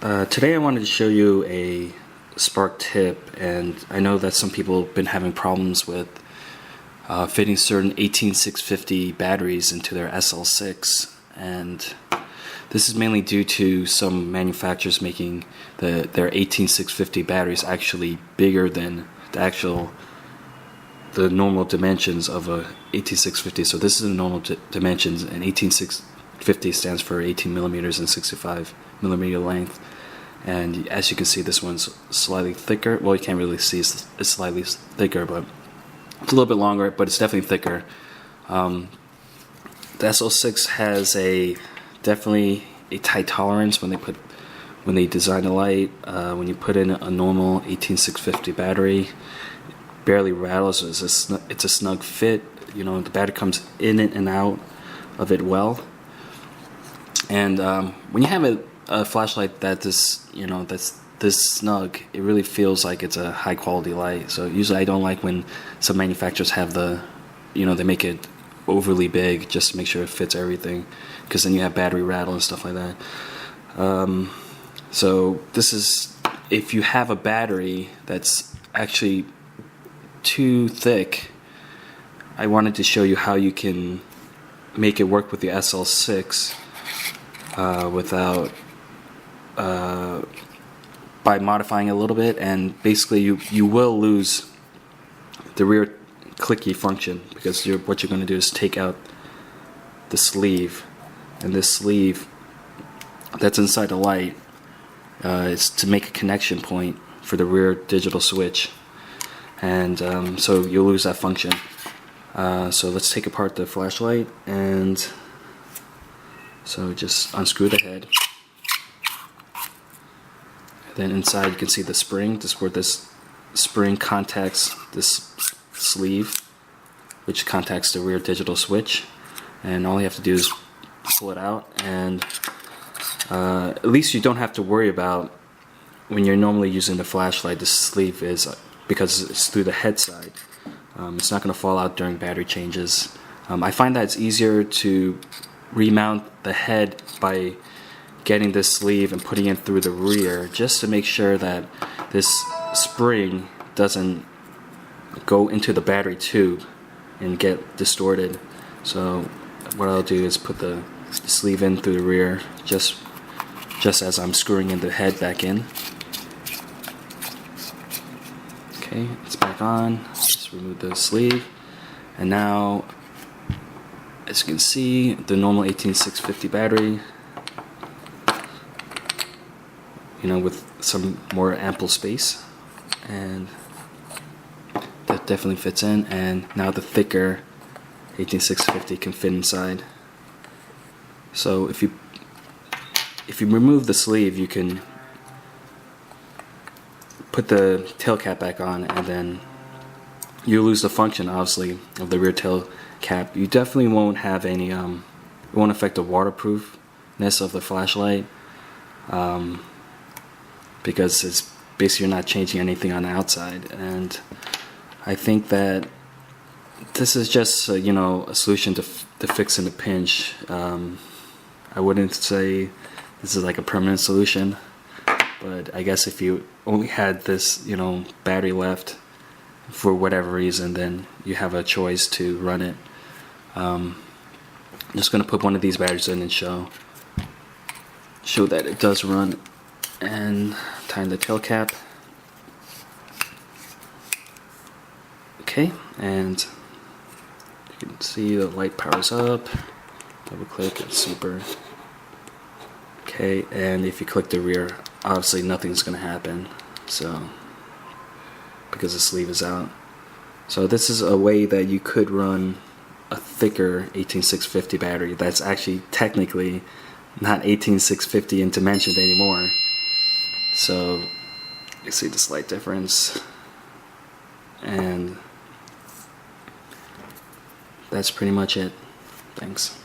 Today I wanted to show you a Spark tip, and I know that some people have been having problems with fitting certain 18650 batteries into their SL6, and this is mainly due to some manufacturers making their 18650 batteries actually bigger than the normal dimensions of a 18650. So this is the normal dimensions, and 18650 stands for 18 millimeters and 65 millimeter length. And as you can see, this one's slightly thicker. Well, you can't really see it's slightly thicker, but it's a little bit longer, but it's definitely thicker. The SL6 has definitely a tight tolerance when they design a light. When you put in a normal 18650 battery, it barely rattles. It's a snug fit. You know, the battery comes in and out of it well. And when you have a flashlight that's this snug, it really feels like it's a high quality light. So usually I don't like when some manufacturers have they make it overly big just to make sure it fits everything, because then you have battery rattle and stuff like that. So this is, if you have a battery that's actually too thick, I wanted to show you how you can make it work with the SL6 by modifying it a little bit. And basically you will lose the rear clicky function, because what you're going to do is take out the sleeve, and this sleeve that's inside the light is to make a connection point for the rear digital switch, and so you'll lose that function. So let's take apart the flashlight, and so just unscrew the head. Then inside you can see the spring. This is where this spring contacts this sleeve, which contacts the rear digital switch, and all you have to do is pull it out, and at least you don't have to worry about, when you're normally using the flashlight, the sleeve is, because it's through the head side, it's not going to fall out during battery changes. I find that it's easier to remount the head by getting this sleeve and putting it through the rear, just to make sure that this spring doesn't go into the battery tube and get distorted. So what I'll do is put the sleeve in through the rear, just as I'm screwing in the head back in. Okay, it's back on. Just remove the sleeve, and now, as you can see, the normal 18650 battery, with some more ample space, and that definitely fits in. And now the thicker 18650 can fit inside. So if you remove the sleeve, you can put the tail cap back on, and then you lose the function, obviously, of the rear tail cap. You definitely won't have any, it won't affect the waterproofness of the flashlight, because it's basically, you're not changing anything on the outside. And I think that this is just a solution to fix in a pinch. I wouldn't say this is like a permanent solution, but I guess if you only had this battery left for whatever reason, then you have a choice to run it. I'm just going to put one of these batteries in and show that it does run, and tighten the tail cap. Okay, and you can see the light powers up. Double click, it's super. Okay, and if you click the rear, obviously nothing's going to happen, so, because the sleeve is out. So this is a way that you could run a thicker 18650 battery that's actually technically not 18650 in dimension anymore. So you see the slight difference, and that's pretty much it. Thanks.